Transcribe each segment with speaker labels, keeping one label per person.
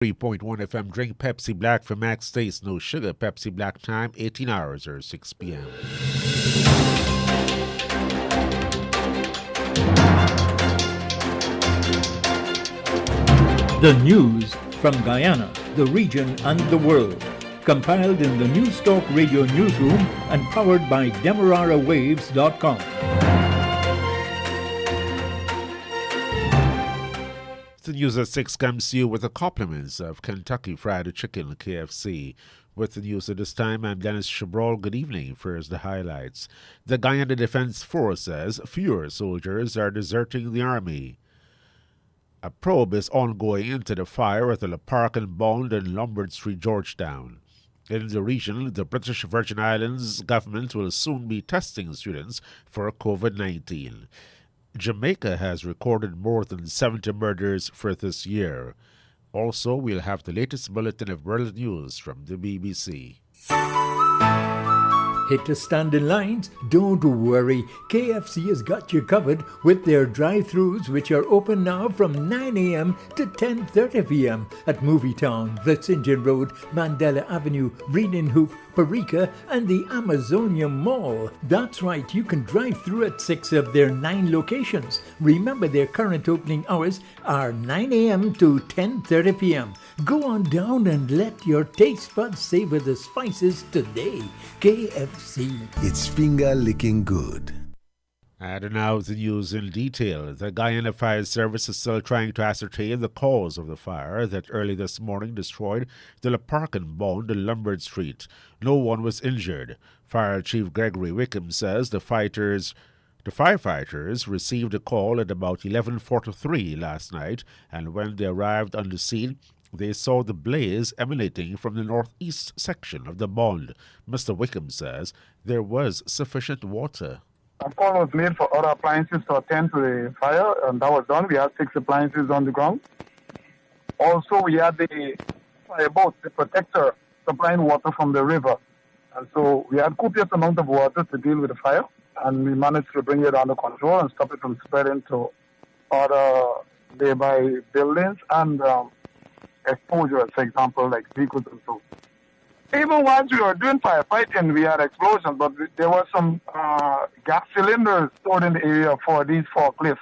Speaker 1: 3.1 FM. Drink Pepsi Black for max taste, no sugar. Pepsi Black time, 18 hours or 6 p.m.
Speaker 2: The news from Guyana, the region and the world. Compiled in the News Talk Radio newsroom and powered by DemeraraWaves.com.
Speaker 1: The news at 6 comes to you with the compliments of Kentucky Fried Chicken, KFC. With the news at this time, I'm Dennis Chabrol. Good evening. First, the highlights. The Guyana Defense Force says fewer soldiers are deserting the Army. A probe is ongoing into the fire at the Park and Bond and Lombard Street, Georgetown. In the region, the British Virgin Islands government will soon be testing students for COVID-19. Jamaica has recorded more than 70 murders for this year. Also, we'll have the latest bulletin of world news from the BBC.
Speaker 2: Hit the standing lines? Don't worry. KFC has got you covered with their drive-thrus, which are open now from 9 a.m. to 10:30 p.m. at Movietown, Vlissingen Road, Mandela Avenue, Reading Hoop, Parika, and the Amazonia Mall. That's right, you can drive through at 6 of their 9 locations. Remember, their current opening hours are 9 a.m. to 10:30 p.m. Go on down and let your taste buds savor the spices today. KFC.
Speaker 3: It's finger-licking good.
Speaker 1: And now the news in detail. The Guyana Fire Service is still trying to ascertain the cause of the fire that early this morning destroyed the Park and Bond and Lombard Street. No one was injured. Fire Chief Gregory Wickham says the firefighters received a call at about 11:43 last night, and when they arrived on the scene, they saw the blaze emanating from the northeast section of the bond. Mr. Wickham says there was sufficient water.
Speaker 4: A call was made for other appliances to attend to the fire, and that was done. We had 6 appliances on the ground. Also, we had the fireboat, the protector, supplying water from the river. And so we had copious amount of water to deal with the fire, and we managed to bring it under control and stop it from spreading to other nearby buildings and exposure, for example, like vehicles and so. Even once we were doing firefighting, we had explosions, but there were some gas cylinders stored in the area for these forklifts.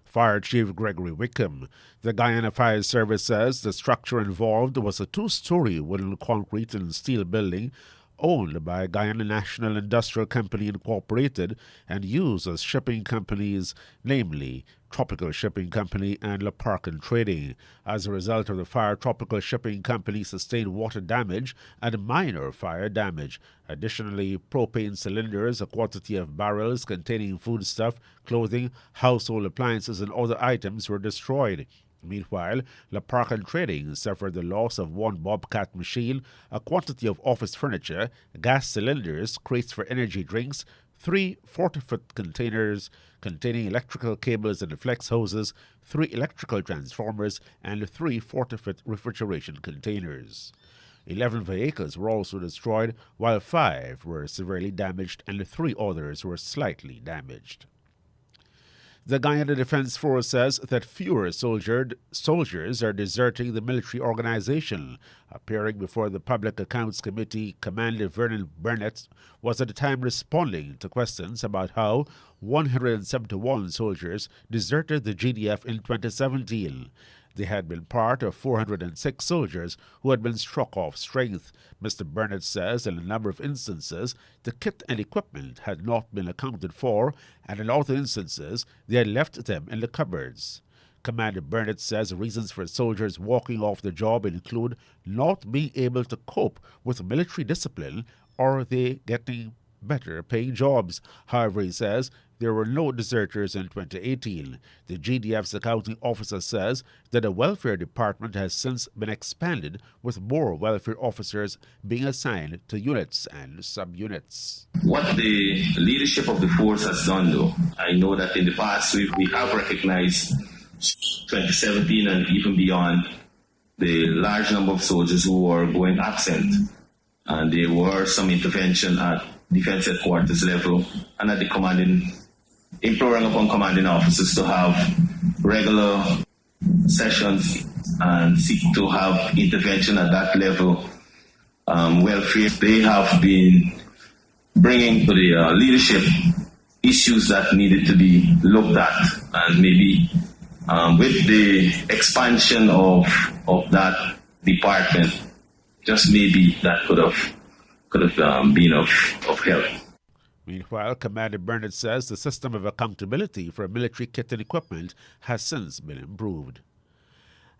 Speaker 1: Fire Chief Gregory Wickham. The Guyana Fire Service says the structure involved was a 2-story wooden concrete and steel building owned by Guyana National Industrial Company Incorporated and used as shipping companies, namely Tropical Shipping Company and Le Parc and Trading. As a result of the fire, Tropical Shipping Company sustained water damage and minor fire damage. Additionally, propane cylinders, a quantity of barrels containing foodstuff, clothing, household appliances, and other items were destroyed. Meanwhile, Le Parc and Trading suffered the loss of 1 Bobcat machine, a quantity of office furniture, gas cylinders, crates for energy drinks, 3 40-foot containers containing electrical cables and flex hoses, 3 electrical transformers, and 3 40-foot refrigeration containers. 11 vehicles were also destroyed, while 5 were severely damaged and 3 others were slightly damaged. The Guyana Defense Force says that fewer soldiers are deserting the military organization. Appearing before the Public Accounts Committee, Commander Vernon Burnett was at the time responding to questions about how 171 soldiers deserted the GDF in 2017. They had been part of 406 soldiers who had been struck off strength. Mr. Burnett says in a number of instances, the kit and equipment had not been accounted for, and in other instances, they had left them in the cupboards. Commander Burnett says reasons for soldiers walking off the job include not being able to cope with military discipline or they getting better paying jobs. However, he says there were no deserters in 2018. The GDF's accounting officer says that the welfare department has since been expanded with more welfare officers being assigned to units and subunits.
Speaker 5: What the leadership of the force has done, though, I know that in the past we have recognized 2017 and even beyond the large number of soldiers who were going absent, and there were some intervention at defense headquarters level and at the commanding, imploring upon commanding officers to have regular sessions and seek to have intervention at that level. Welfare, they have been bringing to the leadership issues that needed to be looked at, and maybe with the expansion of that department, just maybe that could have been of help.
Speaker 1: Meanwhile, Commander Burnett says the system of accountability for military kit and equipment has since been improved.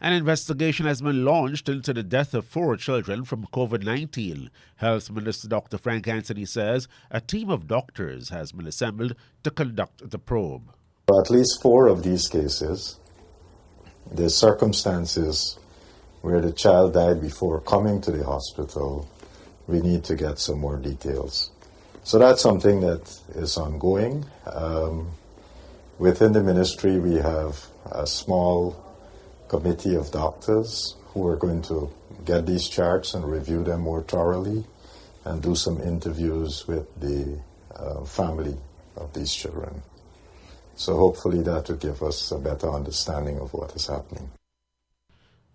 Speaker 1: An investigation has been launched into the death of 4 children from COVID-19. Health Minister Dr. Frank Anthony says a team of doctors has been assembled to conduct the probe.
Speaker 6: At least 4 of these cases, the circumstances where the child died before coming to the hospital, we need to get some more details. So that's something that is ongoing. Within the ministry, we have a small committee of doctors who are going to get these charts and review them more thoroughly and do some interviews with the family of these children. So hopefully that will give us a better understanding of what is happening.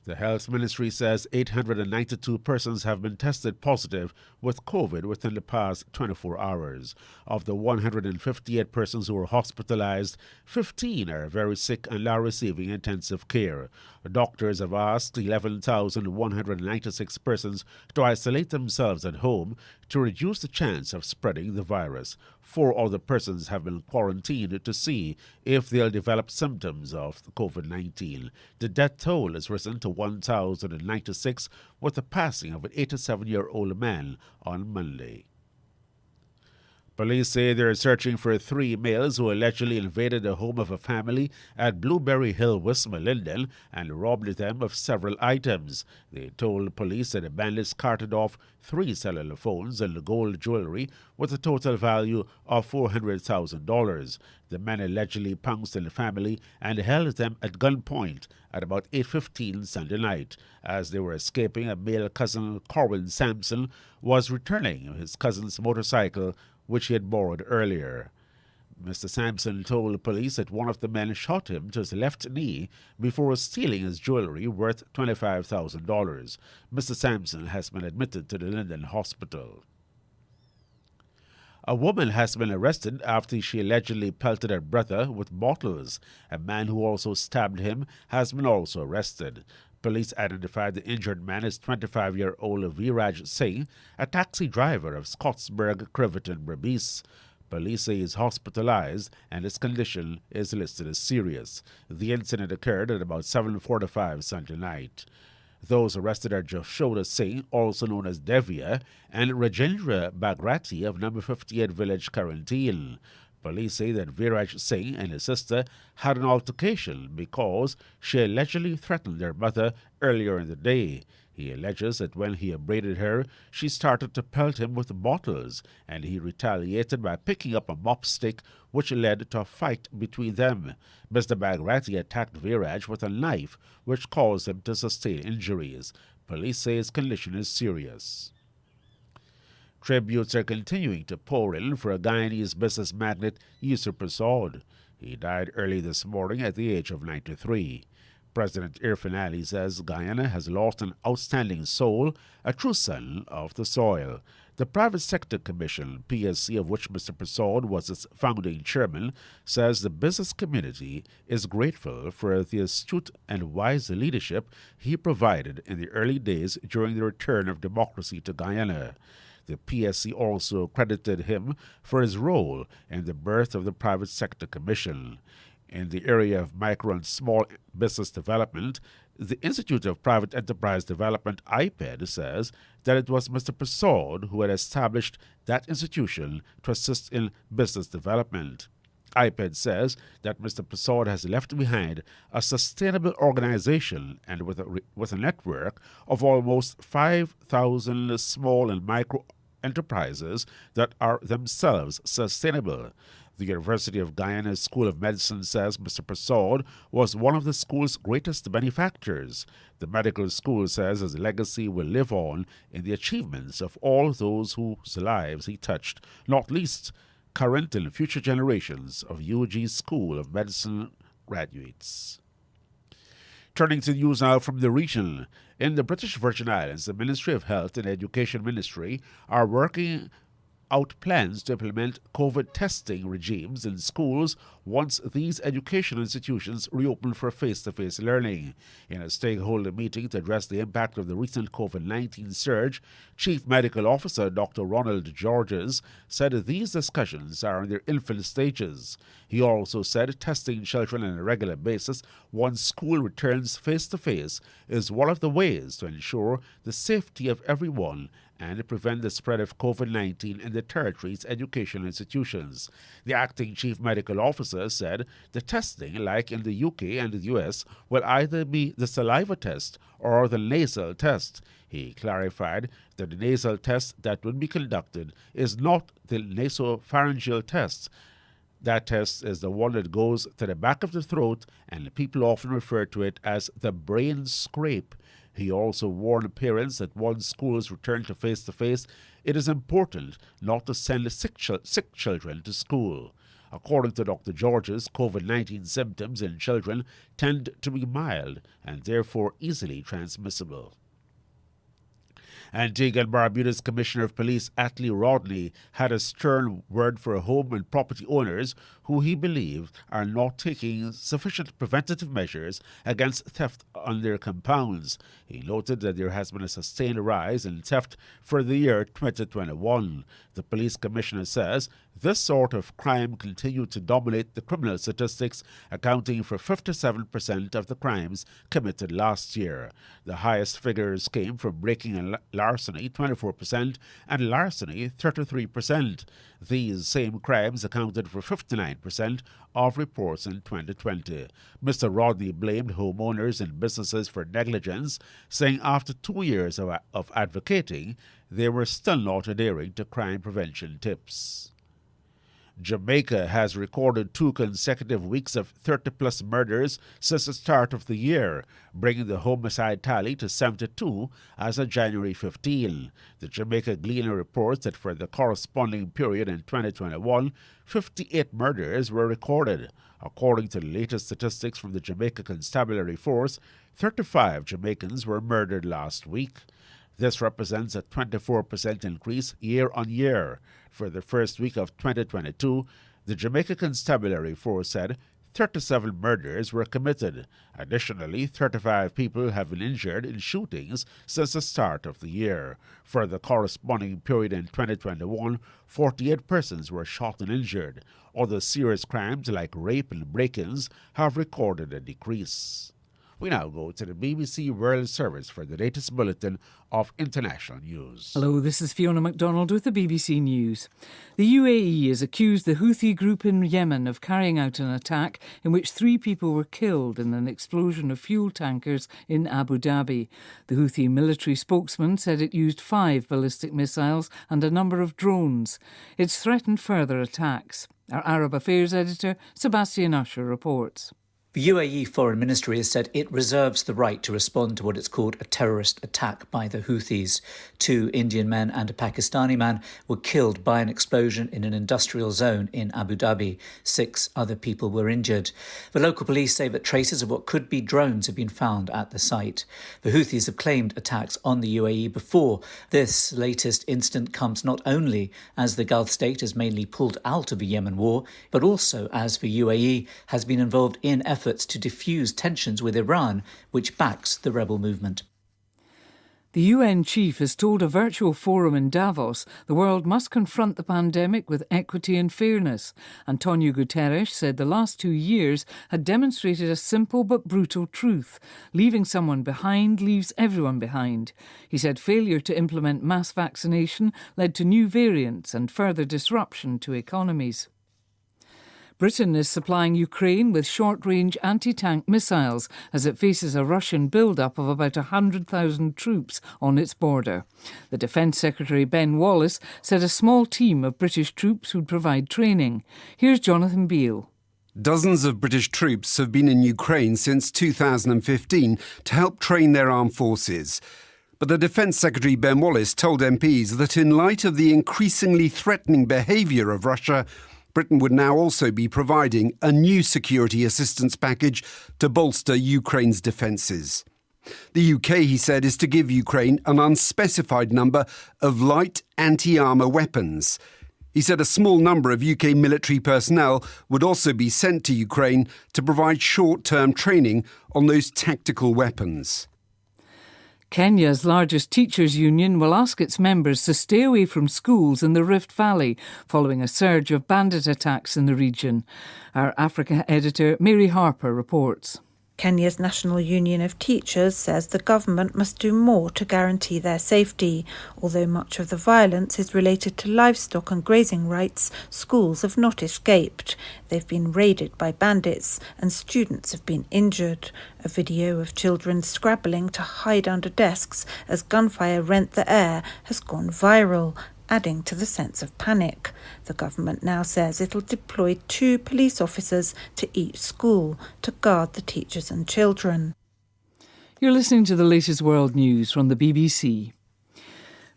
Speaker 1: The Health Ministry says 892 persons have been tested positive with COVID within the past 24 hours. Of the 158 persons who were hospitalized, 15 are very sick and are receiving intensive care. Doctors have asked 11,196 persons to isolate themselves at home to reduce the chance of spreading the virus. 4 other persons have been quarantined to see if they'll develop symptoms of COVID-19. The death toll has risen to 1,096 with the passing of an 87-year-old man on Monday. Police say they're searching for 3 males who allegedly invaded the home of a family at Blueberry Hill, West Linden, and robbed them of several items. They told police that the bandits carted off 3 cellular phones and gold jewelry with a total value of $400,000. The men allegedly pounced on the family and held them at gunpoint at about 8:15 Sunday night. As they were escaping, a male cousin, Corwin Sampson, was returning his cousin's motorcycle, which he had borrowed earlier. Mr. Sampson told police that one of the men shot him to his left knee before stealing his jewelry worth $25,000. Mr. Sampson has been admitted to the Linden Hospital. A woman has been arrested after she allegedly pelted her brother with bottles. A man who also stabbed him has been also arrested. Police identified the injured man as 25-year-old Viraj Singh, a taxi driver of Scottsburg, Criverton, Berbice. Police say he is hospitalized and his condition is listed as serious. The incident occurred at about 7:45 Sunday night. Those arrested are Joshoda Singh, also known as Devia, and Rajendra Bagrati of number 58 Village, Quarantine. Police say that Viraj Singh and his sister had an altercation because she allegedly threatened their mother earlier in the day. He alleges that when he upbraided her, she started to pelt him with bottles, and he retaliated by picking up a mop stick, which led to a fight between them. Mr. Bagrati attacked Viraj with a knife, which caused him to sustain injuries. Police say his condition is serious. Tributes are continuing to pour in for a Guyanese business magnate, Yusuf Prasad. He died early this morning at the age of 93. President Irfan Ali says Guyana has lost an outstanding soul, a true son of the soil. The Private Sector Commission, PSC, of which Mr. Prasad was its founding chairman, says the business community is grateful for the astute and wise leadership he provided in the early days during the return of democracy to Guyana. The PSC also credited him for his role in the birth of the Private Sector Commission. In the area of micro and small business development, the Institute of Private Enterprise Development, IPED, says that it was Mr. Prasad who had established that institution to assist in business development. IPED says that Mr. Prasad has left behind a sustainable organization and with a network of almost 5,000 small and micro enterprises that are themselves sustainable. The University of Guyana School of Medicine says Mr. Prasad was one of the school's greatest benefactors. The medical school says his legacy will live on in the achievements of all those whose lives he touched, not least current and future generations of UG School of Medicine graduates. Turning to news now from the region. In the British Virgin Islands, the Ministry of Health and Education Ministry are working out plans to implement COVID testing regimes in schools once these educational institutions reopen for face-to-face learning. In a stakeholder meeting to address the impact of the recent COVID-19 surge, Chief Medical Officer Dr. Ronald Georges said these discussions are in their infant stages. He also said testing children on a regular basis once school returns face-to-face is one of the ways to ensure the safety of everyone and to prevent the spread of COVID-19 in the territory's educational institutions. The acting chief medical officer said the testing, like in the UK and the US, will either be the saliva test or the nasal test. He clarified that the nasal test that would be conducted is not the nasopharyngeal test. That test is the one that goes to the back of the throat, and people often refer to it as the brain scrape. He also warned parents that once schools return to face-to-face, it is important not to send sick children to school. According to Dr. Georges, COVID-19 symptoms in children tend to be mild and therefore easily transmissible. Antigua and Barbuda's Commissioner of Police Atlee Rodney had a stern word for home and property owners who he believed are not taking sufficient preventative measures against theft on their compounds. He noted that there has been a sustained rise in theft for the year 2021. The police commissioner says this sort of crime continued to dominate the criminal statistics, accounting for 57% of the crimes committed last year. The highest figures came from breaking and larceny, 24%, and larceny, 33%. These same crimes accounted for 59% of reports in 2020. Mr. Rodney blamed homeowners and businesses for negligence, saying after 2 years of advocating, they were still not adhering to crime prevention tips. Jamaica has recorded 2 consecutive weeks of 30-plus murders since the start of the year, bringing the homicide tally to 72 as of January 15. The Jamaica Gleaner reports that for the corresponding period in 2021, 58 murders were recorded. According to the latest statistics from the Jamaica Constabulary Force, 35 Jamaicans were murdered last week. This represents a 24% increase year on year. For the first week of 2022, the Jamaica Constabulary Force said 37 murders were committed. Additionally, 35 people have been injured in shootings since the start of the year. For the corresponding period in 2021, 48 persons were shot and injured. Other serious crimes like rape and break-ins have recorded a decrease. We now go to the BBC World Service for the latest bulletin of international news.
Speaker 7: Hello, this is Fiona MacDonald with the BBC News. The UAE has accused the Houthi group in Yemen of carrying out an attack in which 3 people were killed in an explosion of fuel tankers in Abu Dhabi. The Houthi military spokesman said it used 5 ballistic missiles and a number of drones. It's threatened further attacks. Our Arab Affairs editor, Sebastian Usher, reports.
Speaker 8: The UAE Foreign Ministry has said it reserves the right to respond to what it's called a terrorist attack by the Houthis. 2 Indian men and a Pakistani man were killed by an explosion in an industrial zone in Abu Dhabi. 6 other people were injured. The local police say that traces of what could be drones have been found at the site. The Houthis have claimed attacks on the UAE before. This latest incident comes not only as the Gulf state has mainly pulled out of the Yemen war, but also as the UAE has been involved in efforts to defuse tensions with Iran, which backs the rebel movement.
Speaker 7: The UN chief has told a virtual forum in Davos the world must confront the pandemic with equity and fairness. Antonio Guterres said the last 2 years had demonstrated a simple but brutal truth. Leaving someone behind leaves everyone behind. He said failure to implement mass vaccination led to new variants and further disruption to economies. Britain is supplying Ukraine with short-range anti-tank missiles as it faces a Russian build-up of about 100,000 troops on its border. The Defence Secretary Ben Wallace said a small team of British troops would provide training. Here's Jonathan Beale.
Speaker 9: Dozens of British troops have been in Ukraine since 2015 to help train their armed forces. But the Defence Secretary Ben Wallace told MPs that in light of the increasingly threatening behaviour of Russia, Britain would now also be providing a new security assistance package to bolster Ukraine's defences. The UK, he said, is to give Ukraine an unspecified number of light anti-armour weapons. He said a small number of UK military personnel would also be sent to Ukraine to provide short-term training on those tactical weapons.
Speaker 7: Kenya's largest teachers' union will ask its members to stay away from schools in the Rift Valley following a surge of bandit attacks in the region. Our Africa editor Mary Harper reports.
Speaker 10: Kenya's National Union of Teachers says the government must do more to guarantee their safety. Although much of the violence is related to livestock and grazing rights, schools have not escaped. They've been raided by bandits and students have been injured. A video of children scrabbling to hide under desks as gunfire rent the air has gone viral, adding to the sense of panic. The government now says it'll deploy 2 police officers to each school to guard the teachers and children.
Speaker 7: You're listening to the latest world news from the BBC.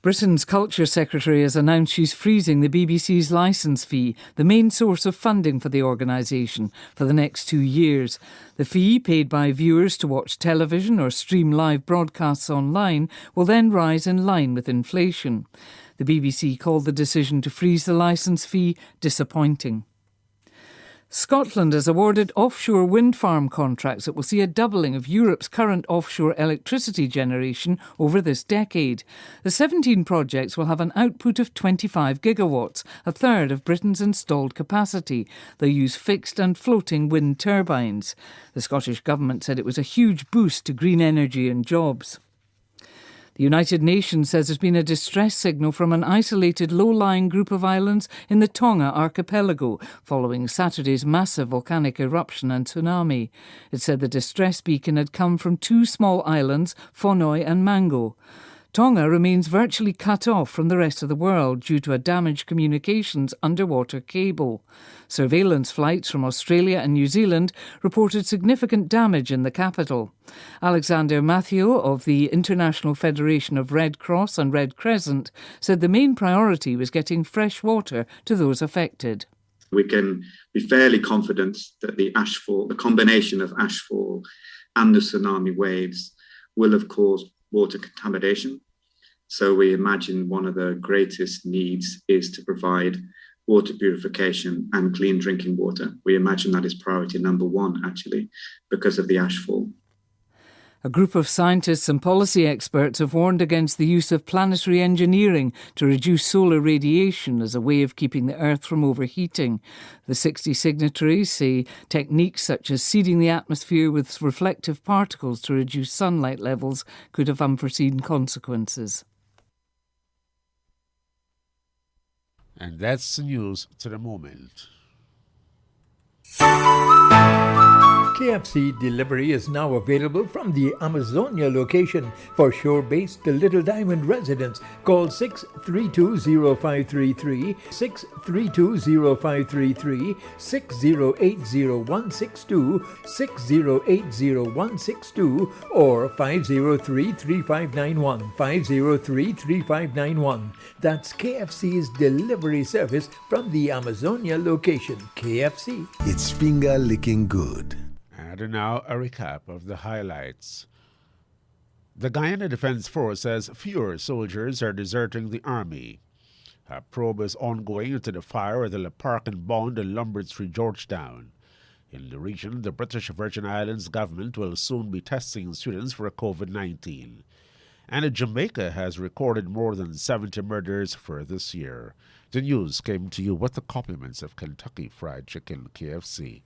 Speaker 7: Britain's Culture Secretary has announced she's freezing the BBC's licence fee, the main source of funding for the organisation, for the next 2 years. The fee, paid by viewers to watch television or stream live broadcasts online, will then rise in line with inflation. The BBC called the decision to freeze the licence fee disappointing. Scotland has awarded offshore wind farm contracts that will see a doubling of Europe's current offshore electricity generation over this decade. The 17 projects will have an output of 25 gigawatts, a third of Britain's installed capacity. They'll use fixed and floating wind turbines. The Scottish Government said it was a huge boost to green energy and jobs. The United Nations says there's been a distress signal from an isolated low-lying group of islands in the Tonga archipelago following Saturday's massive volcanic eruption and tsunami. It said the distress beacon had come from 2 small islands, Fonoi and Mango. Tonga remains virtually cut off from the rest of the world due to a damaged communications underwater cable. Surveillance flights from Australia and New Zealand reported significant damage in the capital. Alexander Matthew of the International Federation of Red Cross and Red Crescent said the main priority was getting fresh water to those affected.
Speaker 11: We can be fairly confident that the combination of ashfall and the tsunami waves will have caused water contamination. So we imagine one of the greatest needs is to provide water purification and clean drinking water. We imagine that is priority number 1, actually, because of the ashfall.
Speaker 7: A group of scientists and policy experts have warned against the use of planetary engineering to reduce solar radiation as a way of keeping the Earth from overheating. The 60 signatories say techniques such as seeding the atmosphere with reflective particles to reduce sunlight levels could have unforeseen consequences.
Speaker 1: And that's the news to the moment.
Speaker 2: KFC Delivery is now available from the Amazonia location. For shore-based Little Diamond residents, call 632-0533, 632-0533, 6080162, 6080162, or 503-3591, 503-3591. That's KFC's delivery service from the Amazonia location. KFC.
Speaker 3: It's finger-licking good.
Speaker 1: And now a recap of the highlights. The Guyana Defence Force says fewer soldiers are deserting the army. A probe is ongoing into the fire at the Le Parc and Bond in Lombard Street, Georgetown. In the region, the British Virgin Islands government will soon be testing students for COVID-19. And Jamaica has recorded more than 70 murders for this year. The news came to you with the compliments of Kentucky Fried Chicken, KFC.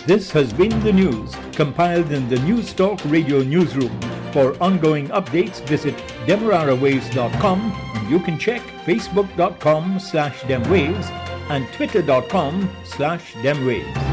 Speaker 2: This has been the news, compiled in the News Talk Radio newsroom. For ongoing updates, visit demerarawaves.com, and you can check facebook.com/demwaves and twitter.com/demwaves.